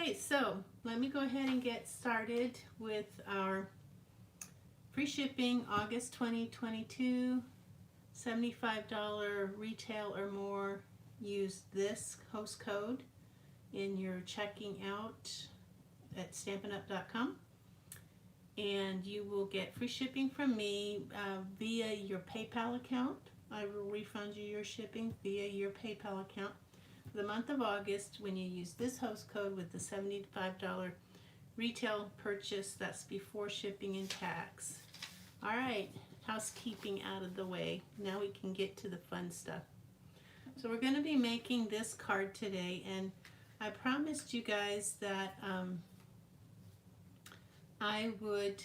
Okay, so let me go ahead and get started with our free shipping August 2022, $75 retail or more. Use this host code in your checking out at stampinup.com and you will get free shipping from me via your PayPal account. I will refund you your shipping via your PayPal account. The month of August, when you use this host code with the $75 retail purchase, that's before shipping and tax. All right, housekeeping out of the way. Now we can get to the fun stuff. So we're going to be making this card today, and I promised you guys that I would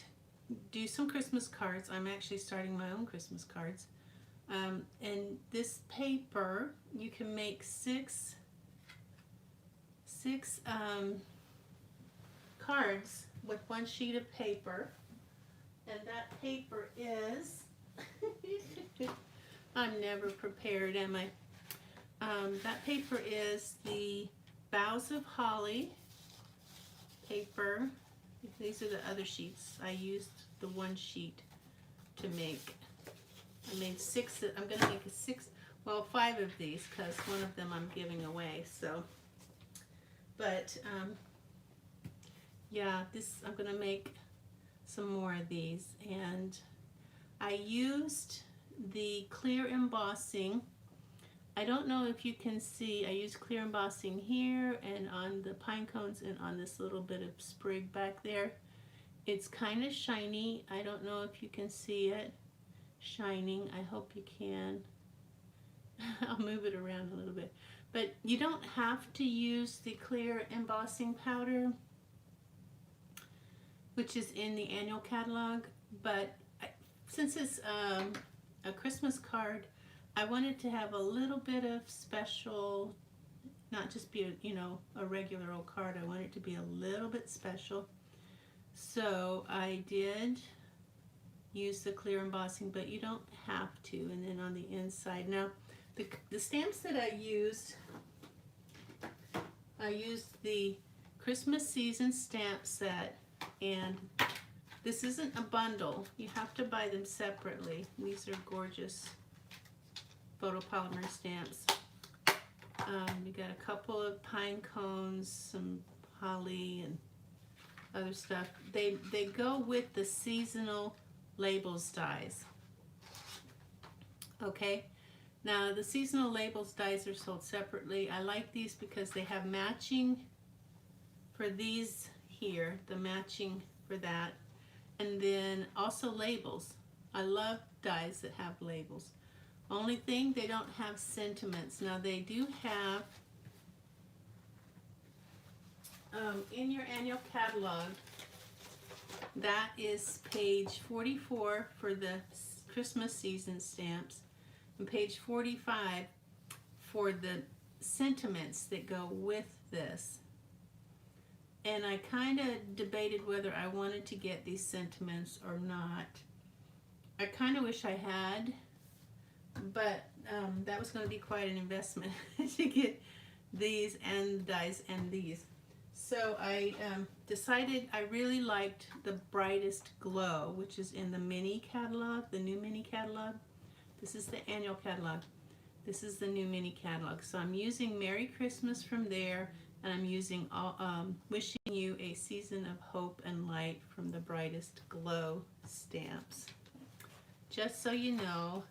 do some Christmas cards. I'm actually starting my own Christmas cards. And this paper, you can make six cards with one sheet of paper, and that paper is I'm never prepared, am I? That paper is the Boughs of Holly paper. These are the other sheets. I used the one sheet to make. I made six. I'm going to make five of these because one of them I'm giving away. So, but yeah, I'm going to make some more of these, and I used the clear embossing. I don't know if you can see, I used clear embossing here and on the pine cones and on this little bit of sprig back there. It's kind of shiny. I don't know if you can see it shining. I hope you can. I'll move it around a little bit. But you don't have to use the clear embossing powder, which is in the annual catalog, but since it's a Christmas card, I wanted to have a little bit of special, not just be a regular old card. I want it to be a little bit special. So I did use the clear embossing, but you don't have to. And then on the inside, now the stamps that I used the Christmas season stamp set, and this isn't a bundle. You have to buy them separately. These are gorgeous photopolymer stamps. You got a couple of pine cones, some holly, and other stuff. They go with the seasonal labels dies. Okay, now the seasonal labels dies are sold separately. I like these because they have matching for these here, the matching for that, and then also labels. I love dies that have labels. Only thing, they don't have sentiments. Now they do have in your annual catalog, that is page 44 for the Christmas season stamps, and page 45 for the sentiments that go with this. And I kind of debated whether I wanted to get these sentiments or not. I kind of wish I had, but that was going to be quite an investment to get these and dies and these. So I decided I really liked the Brightest Glow, which is in the mini catalog, the new mini catalog. This is the annual catalog. This is the new mini catalog. So I'm using Merry Christmas from there, and I'm using Wishing You a Season of Hope and Light from the Brightest Glow stamps. Just so you know.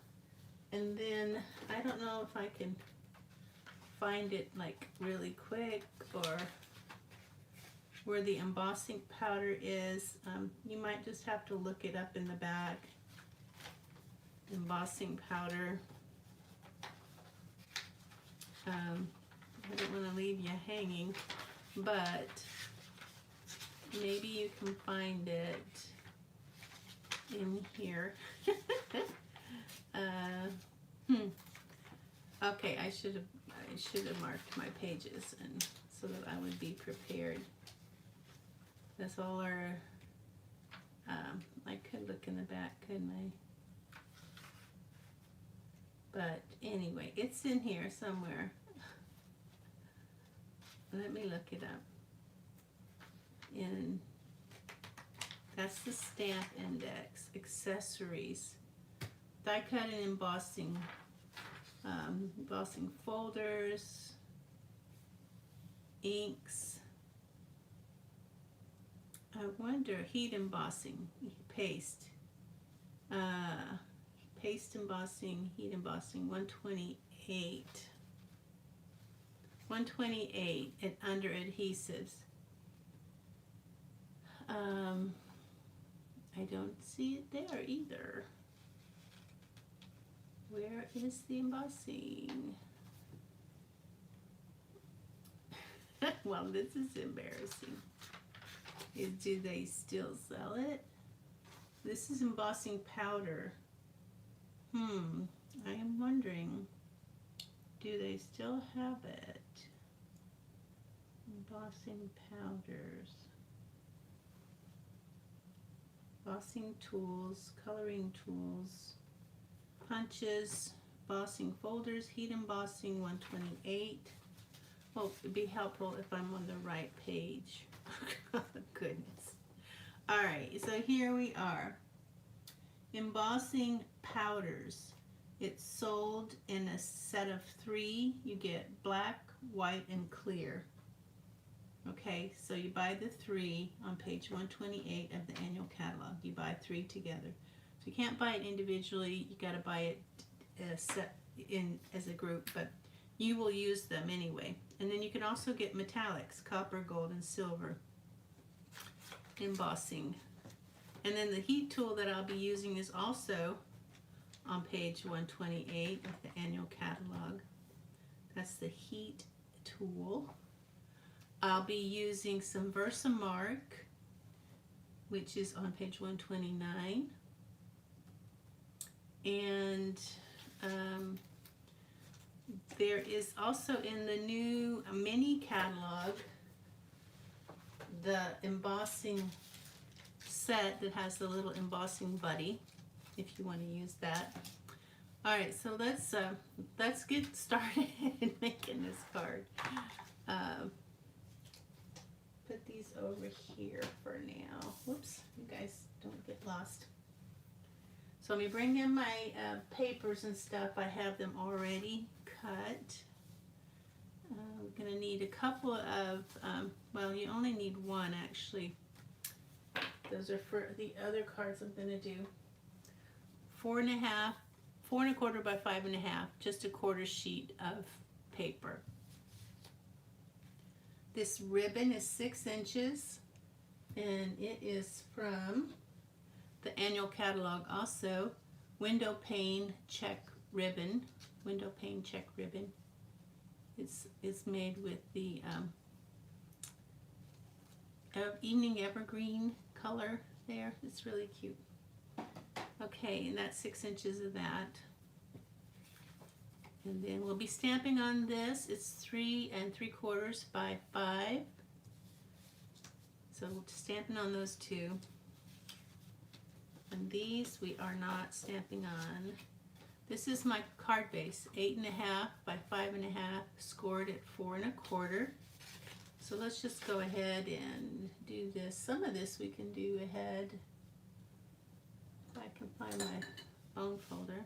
And then I don't know if I can find it like really quick or where the embossing powder is. You might just have to look it up in the back. Embossing powder. I don't want to leave you hanging, but maybe you can find it in here. Okay, I should have marked my pages and so that I would be prepared. That's all our. I could look in the back, couldn't I? But anyway, it's in here somewhere. Let me look it up. in, that's the stamp index, accessories, die cut and embossing, embossing folders, inks. I wonder, heat embossing, paste, paste embossing, heat embossing, 128. 128 and under adhesives. I don't see it there either. Where is the embossing? Well, this is embarrassing. Do they still sell it? This is embossing powder. I am wondering, do they still have it? Embossing powders. Embossing tools, coloring tools, punches, embossing folders, heat embossing, 128. Well, it'd be helpful if I'm on the right page. Goodness. Alright, so here we are. Embossing powders. It's sold in a set of 3. You get black, white, and clear. Okay, so you buy the 3 on page 128 of the annual catalog. You buy 3 together. So you can't buy it individually. You got to buy it set in as a group, but you will use them anyway. And then you can also get metallics, copper, gold, and silver embossing. And then the heat tool that I'll be using is also on page 128 of the annual catalog. That's the heat tool. I'll be using some Versamark, which is on page 129. And there is also in the new mini catalog the embossing set that has the little embossing buddy, if you want to use that. All right, so let's get started in making this card. Put these over here for now. Whoops, you guys don't get lost. So let me bring in my papers and stuff. I have them already cut. We're going to need a couple of, well, you only need one actually. Those are for the other cards I'm going to do. 4 1/4 by 5 1/2, just a quarter sheet of paper. This ribbon is 6 inches, and it is from the annual catalog also. Window pane check ribbon. Window pane check ribbon. It's made with the evening evergreen color there. It's really cute. Okay, and that's 6 inches of that. And then we'll be stamping on this. It's 3 3/4 by 5. So we'll be stamping on those 2. And these we are not stamping on. This is my card base, 8 1/2 by 5 1/2, scored at 4 1/4. So let's just go ahead and do this. Some of this we can do ahead. If I can find my phone folder.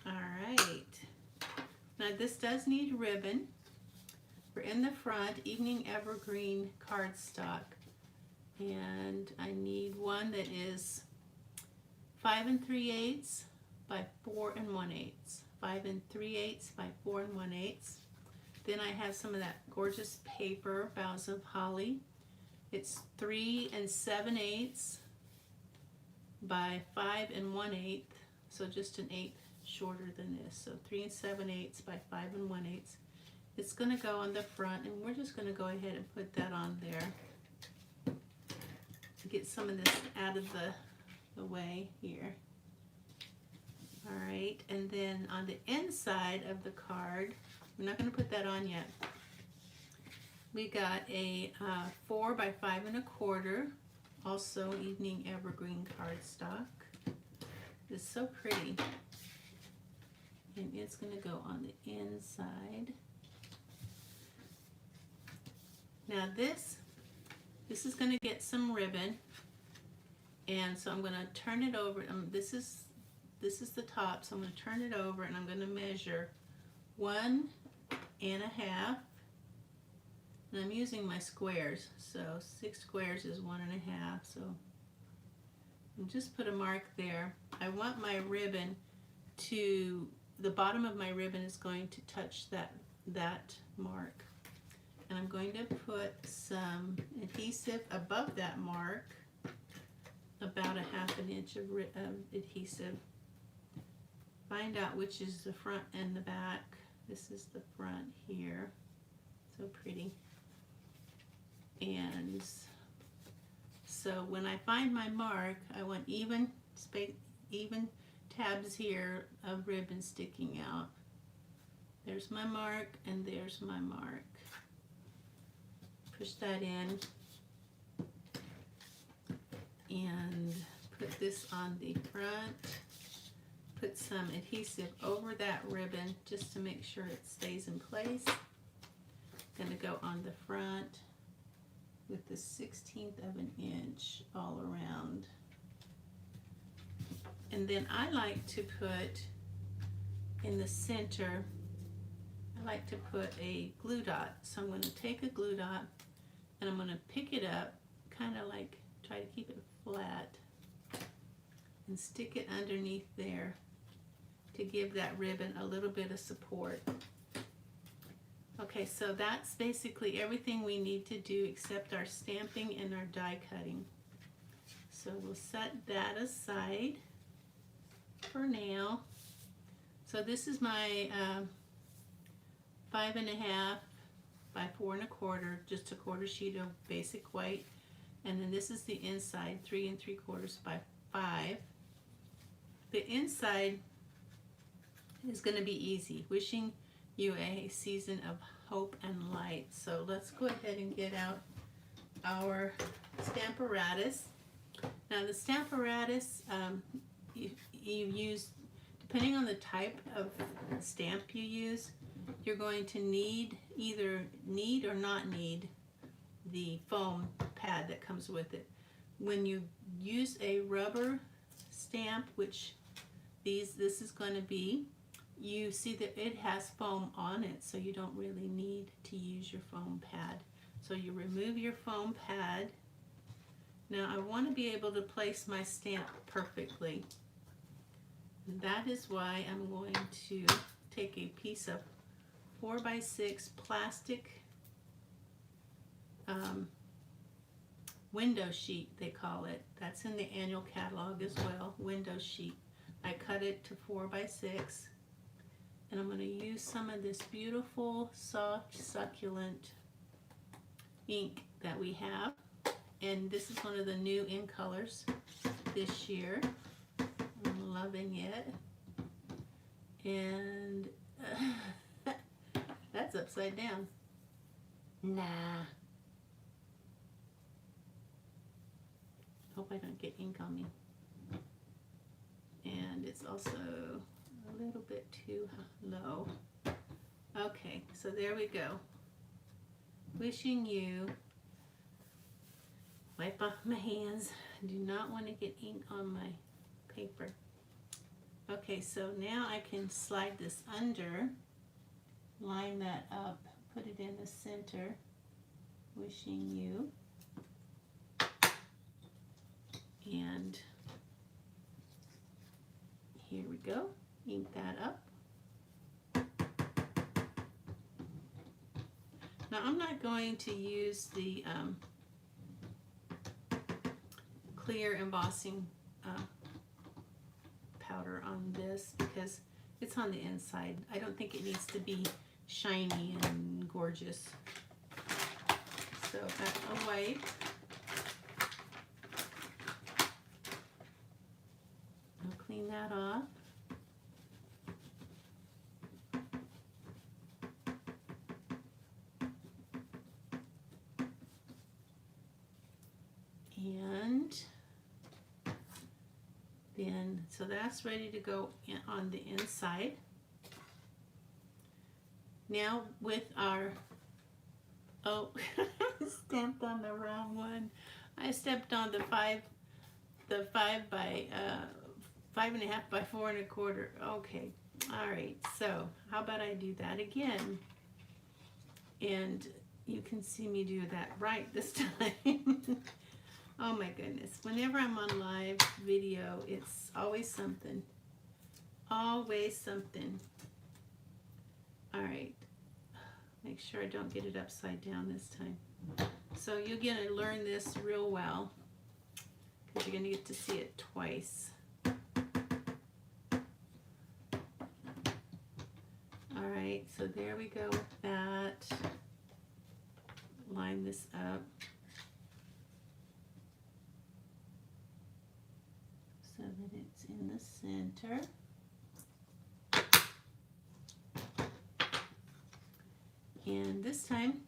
Alright. Now this does need ribbon. We're in the front, evening evergreen cardstock. And I need one that is 5 3/8 by 4 1/8. 5 3/8 by 4 1/8. Then I have some of that gorgeous paper, Boughs of Holly. It's 3 7/8 by 5 1/8, so just an 1/8 shorter than this. So 3 7/8 by 5 1/8. It's going to go on the front, and we're just going to go ahead and put that on there to get some of this out of the way here. All right, and then on the inside of the card, we're not going to put that on yet. We got a 4 by 5 1/4, also evening evergreen cardstock. It's so pretty. And it's going to go on the inside. Now this This is going to get some ribbon, and so I'm going to turn it over. This is the top, so I'm going to turn it over, and I'm going to measure 1.5, and I'm using my squares, so 6 squares is 1.5, so I'll just put a mark there. I want my ribbon to, the bottom of my ribbon is going to touch that mark. And I'm going to put some adhesive above that mark, about 1/2 inch of adhesive. Find out which is the front and the back. This is the front here. So pretty. And so when I find my mark, I want even tabs here of ribbon sticking out. There's my mark, and there's my mark. Push that in and put this on the front. Put some adhesive over that ribbon just to make sure it stays in place. Gonna go on the front with the 1/16 of an inch all around. And then I like to put in the center, I like to put a glue dot. So I'm going to take a glue dot and I'm going to pick it up, kind of like try to keep it flat, and stick it underneath there to give that ribbon a little bit of support. Okay, so that's basically everything we need to do except our stamping and our die cutting. So we'll set that aside for now. So this is my 5.5 by 4 1/4, just a 1/4 sheet of basic white, and then this is the inside, 3 3/4 by 5. The inside is going to be easy. Wishing you a season of hope and light. So let's go ahead and get out our Stamparatus. Now the Stamparatus, you use, depending on the type of stamp you use, you're going to either need or not need the foam pad that comes with it. When you use a rubber stamp, which this is going to be, you see that it has foam on it, so you don't really need to use your foam pad. So you remove your foam pad. Now I want to be able to place my stamp perfectly. That is why I'm going to take a piece of 4x6 plastic window sheet, they call it. That's in the annual catalog as well, window sheet. I cut it to 4x6, and I'm going to use some of this beautiful, soft, succulent ink that we have. And this is one of the new ink colors this year. I'm loving it. And that's upside down. Nah. Hope I don't get ink on me. And it's also a little bit too low. Okay, so there we go. Wishing you, wipe off my hands. I do not want to get ink on my paper. Okay, so now I can slide this under, line that up, put it in the center. Wishing you. And here we go. Ink that up. Now I'm not going to use the clear embossing powder on this because it's on the inside. I don't think it needs to be shiny and gorgeous. So got a wipe. I'll clean that off. And then, so that's ready to go on the inside. Now with our Oh, stamped on the wrong one. I stepped on the 5 by 5.5 by 4 1/4. Okay, all right. So how about I do that again, and you can see me do that right this time. Oh my goodness! Whenever I'm on live video, it's always something. Always something. All right. Make sure I don't get it upside down this time. So you're going to learn this real well because you're going to get to see it twice. All right, so there we go with that. Line this up. So that it's in the center. And this time,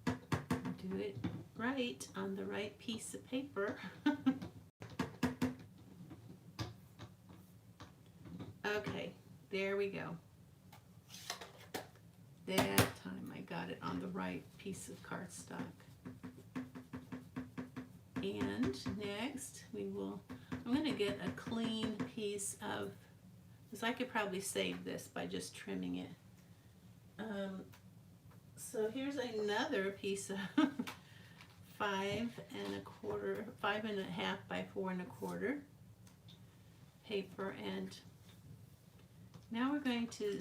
do it right on the right piece of paper. Okay, there we go. That time I got it on the right piece of cardstock. And next I'm going to get a clean piece of, because I could probably save this by just trimming it. So here's another piece of 5 1/2 by 4 1/4 paper, and now we're going to,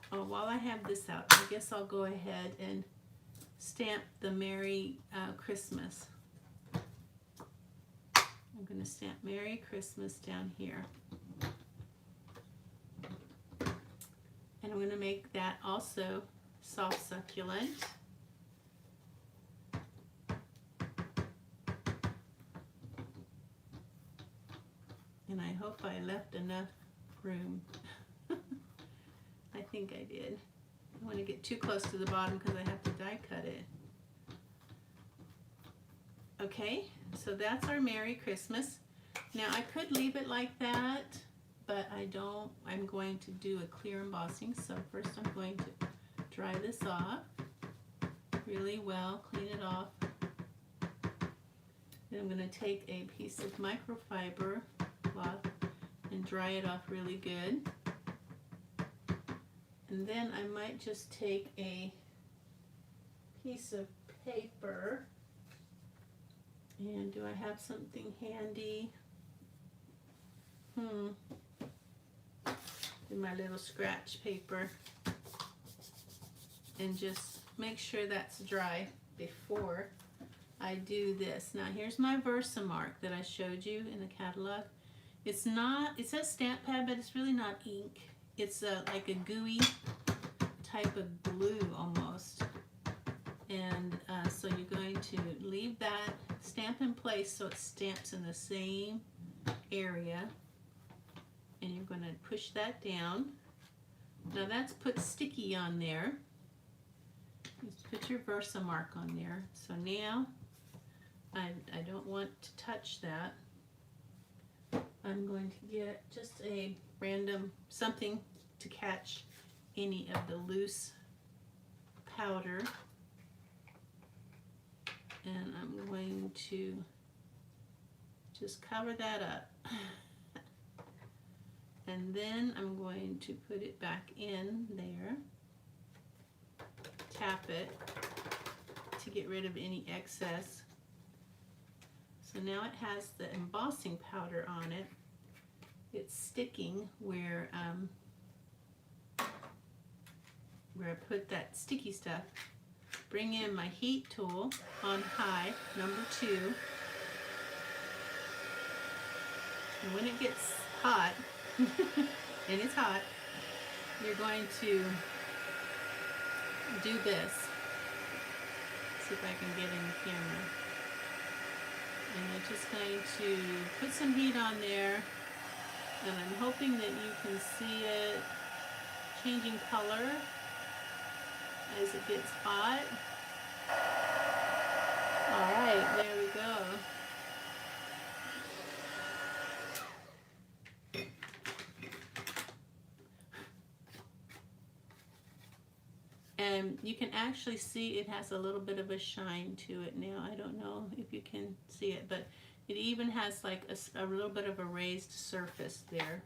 while I have this out, I guess I'll go ahead and stamp the Merry Christmas. I'm going to stamp Merry Christmas down here. And I'm going to make that also soft succulent. And I hope I left enough room. I think I did. I don't want to get too close to the bottom because I have to die cut it. Okay, so that's our Merry Christmas. Now I could leave it like that, but I don't. I'm going to do a clear embossing. So first I'm going to dry this off really well, clean it off. Then I'm going to take a piece of microfiber cloth and dry it off really good. And then I might just take a piece of paper, and do I have something handy? In my little scratch paper, and just make sure that's dry before I do this. Now here's my Versamark that I showed you in the catalog. It's not, it says stamp pad, but it's really not ink. It's like a gooey type of glue almost. And so you're going to leave that stamp in place so it stamps in the same area. And you're going to push that down. Now that's put sticky on there. Just put your Versamark on there. So now I don't want to touch that. I'm going to get just a random something to catch any of the loose powder. And I'm going to just cover that up. And then I'm going to put it back in there, tap it to get rid of any excess. So now it has the embossing powder on it. It's sticking where I put that sticky stuff. Bring in my heat tool on high, number 2. And when it gets hot, and it's hot, you're going to do this. See if I can get in the camera. And I'm just going to put some heat on there, and I'm hoping that you can see it changing color as it gets hot. All right, there we go. And you can actually see it has a little bit of a shine to it now. I don't know if you can see it, but it even has like a little bit of a raised surface there.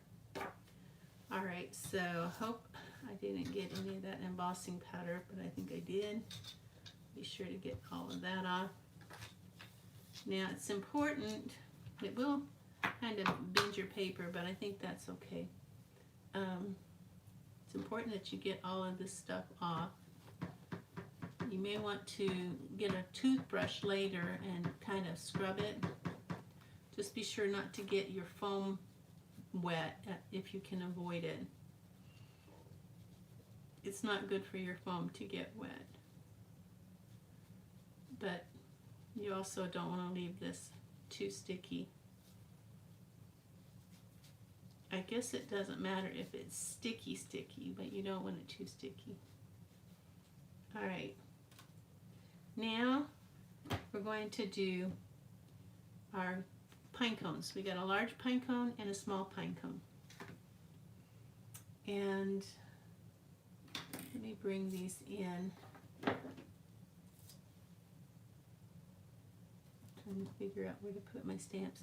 All right, so hope I didn't get any of that embossing powder, but I think I did. Be sure to get all of that off. Now it's important, it will kind of bend your paper, but I think that's okay. It's important that you get all of this stuff off. You may want to get a toothbrush later and kind of scrub it. Just be sure not to get your foam wet if you can avoid it. It's not good for your foam to get wet. But you also don't want to leave this too sticky. I guess it doesn't matter if it's sticky, but you don't want it too sticky. All right. Now we're going to do our pine cones. We got a large pine cone and a small pine cone. And let me bring these in. Trying to figure out where to put my stamps.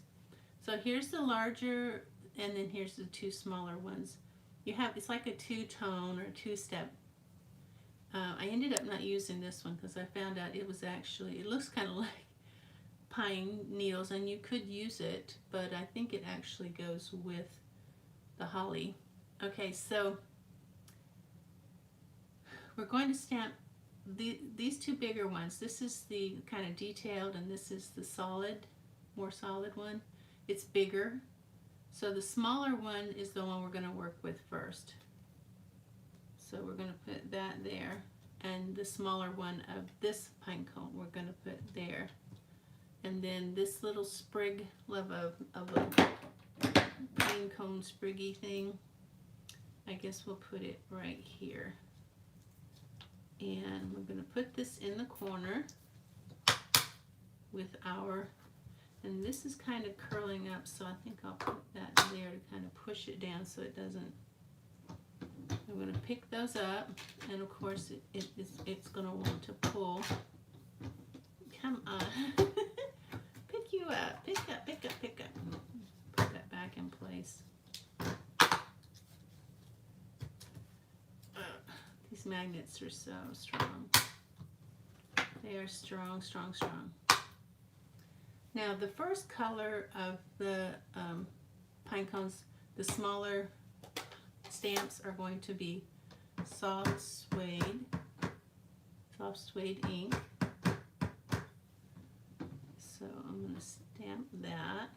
So here's the larger, and then here's the two smaller ones. You have, it's like a two-tone or two-step. I ended up not using this one because I found out it was actually, it looks kind of like pine needles, and you could use it, but I think it actually goes with the holly. Okay, so we're going to stamp these two bigger ones. This is the kind of detailed, and this is the solid, more solid one. It's bigger. So the smaller one is the one we're going to work with first. So we're going to put that there, and the smaller one of this pine cone we're going to put there. And then this little sprig of a pine cone spriggy thing, I guess we'll put it right here. And we're going to put this in the corner with our, and this is kind of curling up, so I think I'll put that there to kind of push it down so it doesn't. I'm going to pick those up, and of course it's going to want to pull. Come on. Pick you up. Pick up, pick up, pick up. Put that back in place. These magnets are so strong. They are strong, strong, strong. Now the first color of the pine cones, the smaller stamps are going to be soft suede ink. So I'm going to stamp that.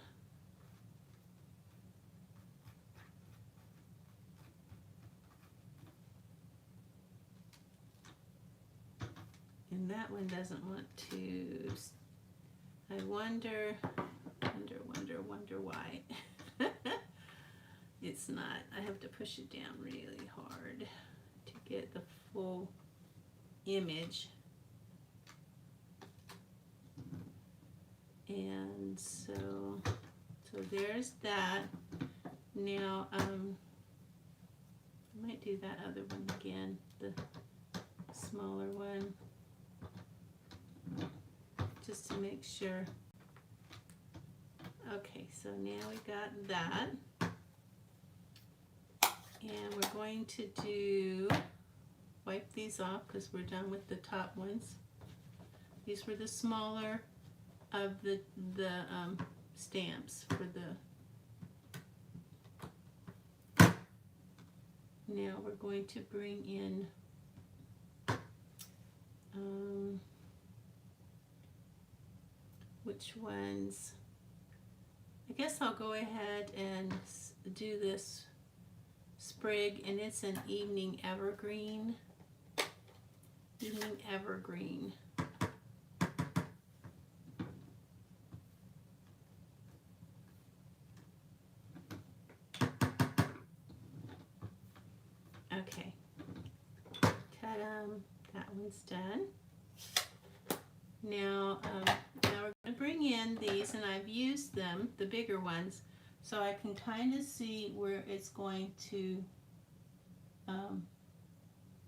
And that one doesn't want to, I wonder why. It's not, I have to push it down really hard to get the full image. And so there's that. Now, I might do that other one again, the smaller one, just to make sure. Okay, so now we got that. And we're going to wipe these off because we're done with the top ones. These were the smaller of the stamps for the. Now we're going to bring in which ones? I guess I'll go ahead and do this sprig, and it's an evening evergreen. Evening evergreen. Okay. Ta-da! That one's done. Now, now we're going to bring in these, and I've used them, the bigger ones, so I can kind of see where it's going to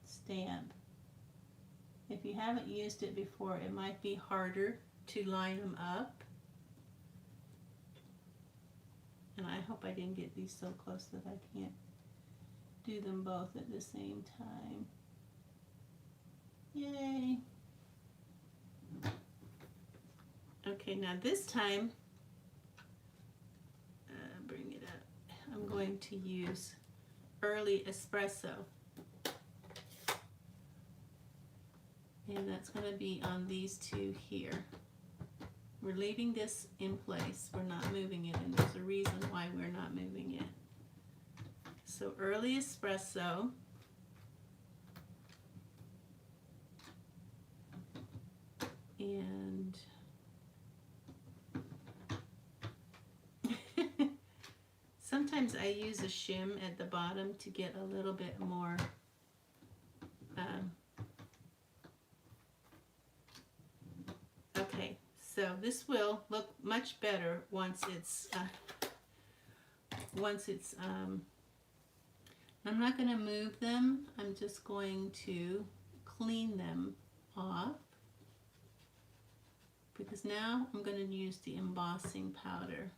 stamp. If you haven't used it before, it might be harder to line them up. And I hope I didn't get these so close that I can't do them both at the same time. Yay! Okay, now this time, bring it up. I'm going to use Early Espresso. And that's going to be on these two here. We're leaving this in place. We're not moving it, and there's a reason why we're not moving it. So Early Espresso. And sometimes I use a shim at the bottom to get a little bit more okay, so this will look much better once it's I'm not going to move them. I'm just going to clean them off, because now I'm going to use the embossing powder.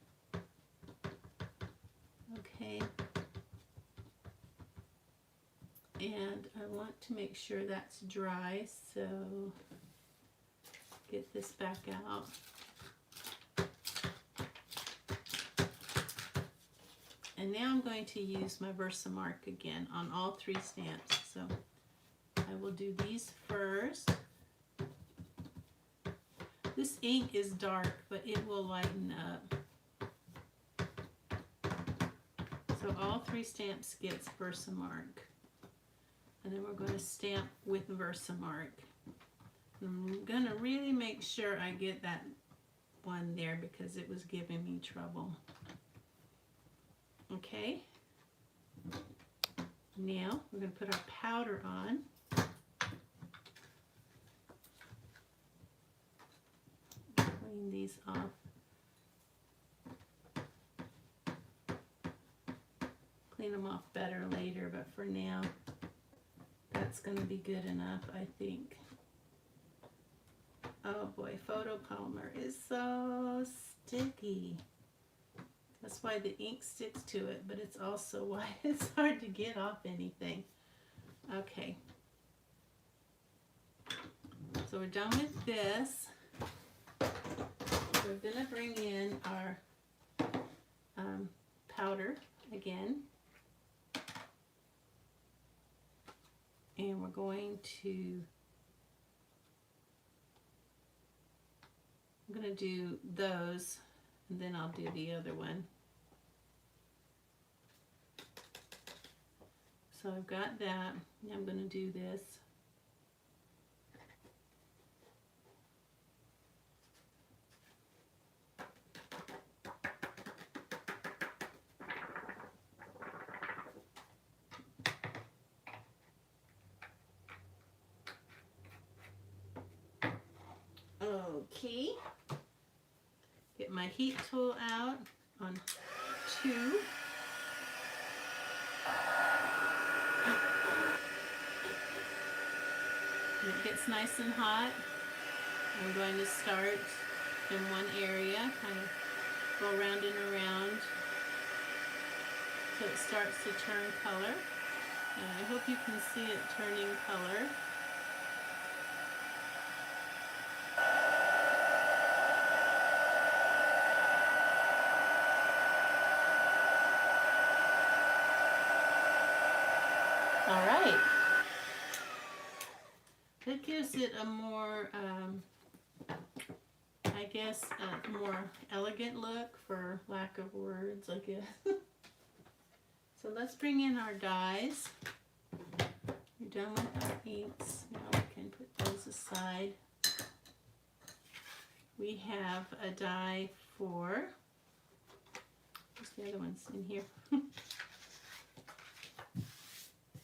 Okay, and I want to make sure that's dry, so get this back out. And now I'm going to use my Versamark again on all three stamps. So I will do these first. This ink is dark, but it will lighten up. So all three stamps gets Versamark. And then we're going to stamp with Versamark. I'm going to really make sure I get that one there because it was giving me trouble. Okay. Now we're going to put our powder on. Clean these off. Clean them off better later, but for now, that's going to be good enough, I think. Oh boy, photopolymer is so sticky. That's why the ink sticks to it, but it's also why it's hard to get off anything. Okay. So we're done with this. We're going to bring in our powder again. And we're going to, I'm going to do those, and then I'll do the other one. So I've got that. Now I'm going to do this. Okay. Get my heat tool out on 2. When it gets nice and hot, I'm going to start in one area, kind of go around and around so it starts to turn color. And I hope you can see it turning color. All right. That gives it a more, I guess, a more elegant look, for lack of words, I guess. So let's bring in our dyes. We're done with our inks. Now we can put those aside. We have a dye for, where's the other ones in here?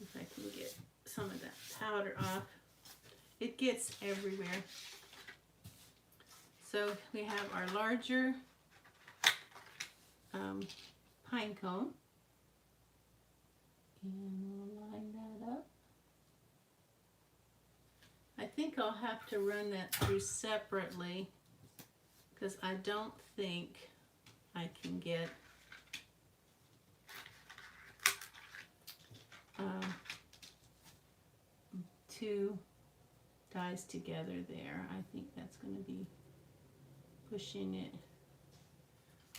If I can get some of that powder off. It gets everywhere. So we have our larger pine cone. And we'll line that up. I think I'll have to run that through separately because I don't think I can get two dies together there. I think that's going to be pushing it.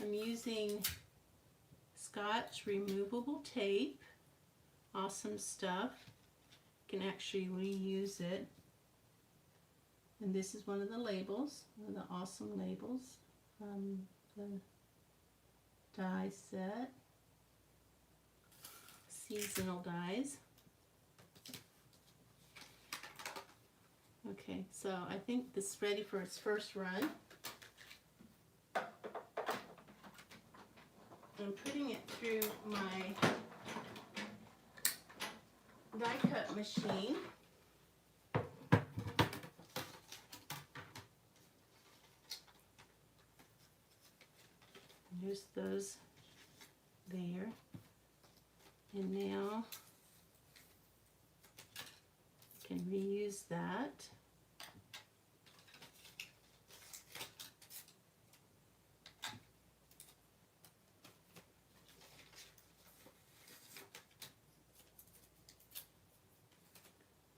I'm using Scotch removable tape. Awesome stuff. You can actually reuse it. And this is one of the labels, one of the awesome labels from the die set. Seasonal dies. Okay, so I think this is ready for its first run. I'm putting it through my die cut machine. There's those there. And now I can reuse that.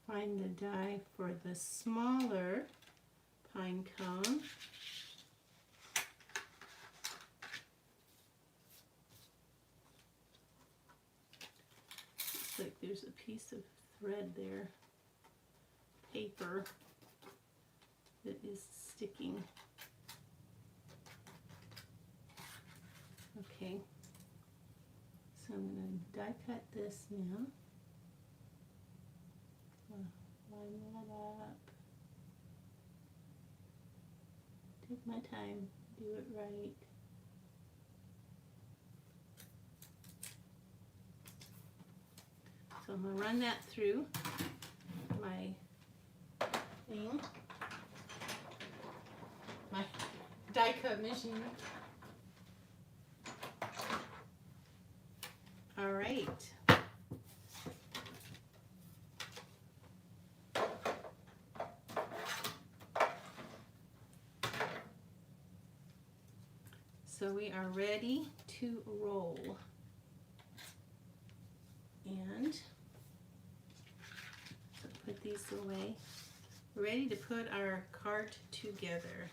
Find the die for the smaller pine cone. Looks like there's a piece of thread there, paper, that is sticking. Okay, so I'm going to die cut this now. Line that up. Take my time, do it right. So I'm going to run that through my thing, my die cut machine. All right. So we are ready to roll. And so put these away. We're ready to put our card together.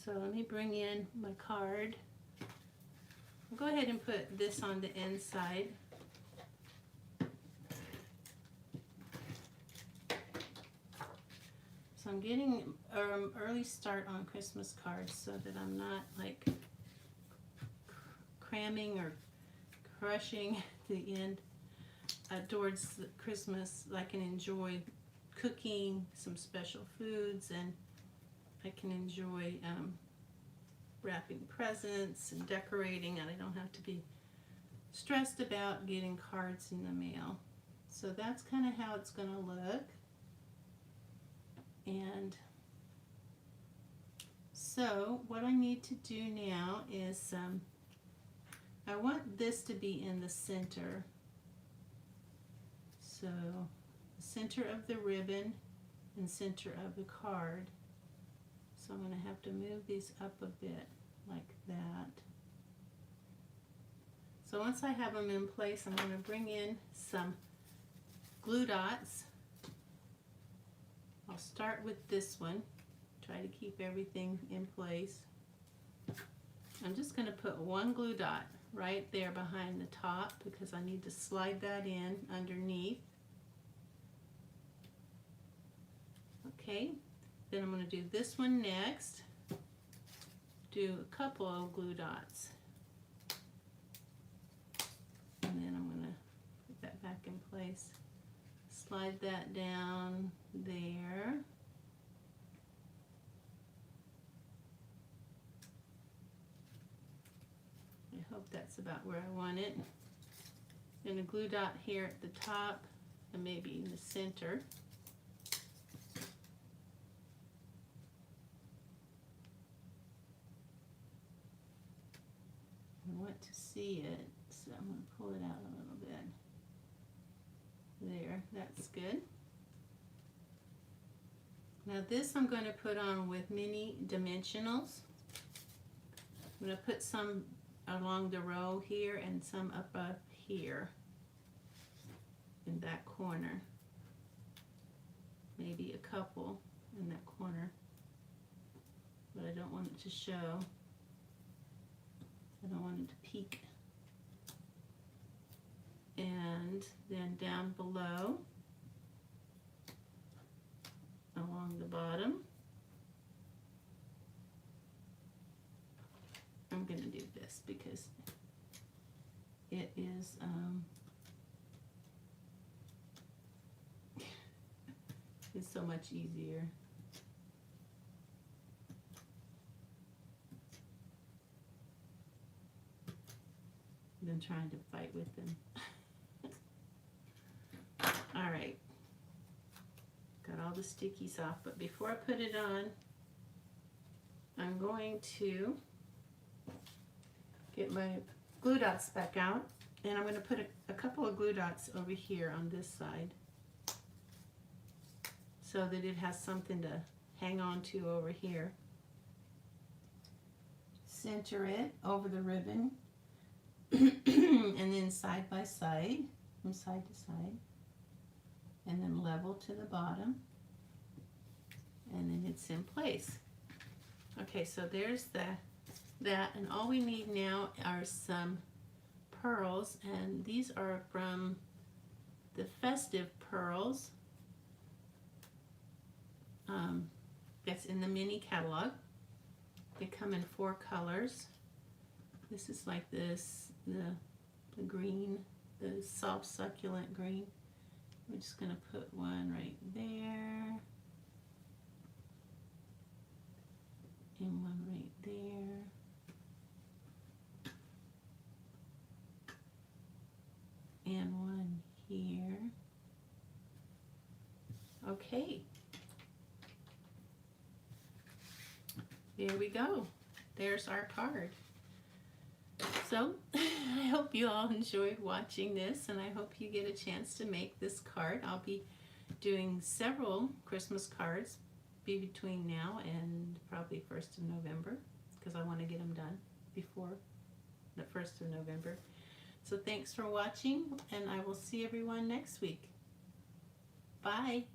So let me bring in my card. I'll go ahead and put this on the inside. So I'm getting an early start on Christmas cards so that I'm not like cramming or crushing the end towards Christmas. I can enjoy cooking some special foods, and I can enjoy wrapping presents and decorating, and I don't have to be stressed about getting cards in the mail. So that's kind of how it's going to look. And so what I need to do now is I want this to be in the center. So the center of the ribbon and center of the card. So I'm going to have to move these up a bit like that. So once I have them in place, I'm going to bring in some glue dots. I'll start with this one, try to keep everything in place. I'm just going to put one glue dot right there behind the top because I need to slide that in underneath. Okay, then I'm going to do this one next. Do a couple of glue dots. And then I'm going to put that back in place. Slide that down there. I hope that's about where I want it. Then a glue dot here at the top and maybe in the center. I want to see it, so I'm going to pull it out a little bit. There, that's good. Now this I'm going to put on with mini dimensionals. I'm going to put some along the row here and some up here in that corner. Maybe a couple in that corner, but I don't want it to show. I don't want it to peek. And then down below, along the bottom, I'm going to do this because it is it's so much easier. Than trying to fight with them. All right, got all the stickies off, but before I put it on, I'm going to get my glue dots back out, and I'm going to put a couple of glue dots over here on this side so that it has something to hang on to over here. Center it over the ribbon and then side by side, from side to side, and then level to the bottom, and then it's in place. Okay, so there's that, and all we need now are some pearls, and these are from the Festive Pearls. That's in the mini catalog. They come in 4 colors. This is like this, the green, the soft succulent green. We're just going to put one right there, and one right there, and one here. Okay, there we go. There's our card. So I hope you all enjoyed watching this, and I hope you get a chance to make this card. I'll be doing several Christmas cards between now and probably 1st of November, because I want to get them done before the 1st of November. So thanks for watching, and I will see everyone next week. Bye.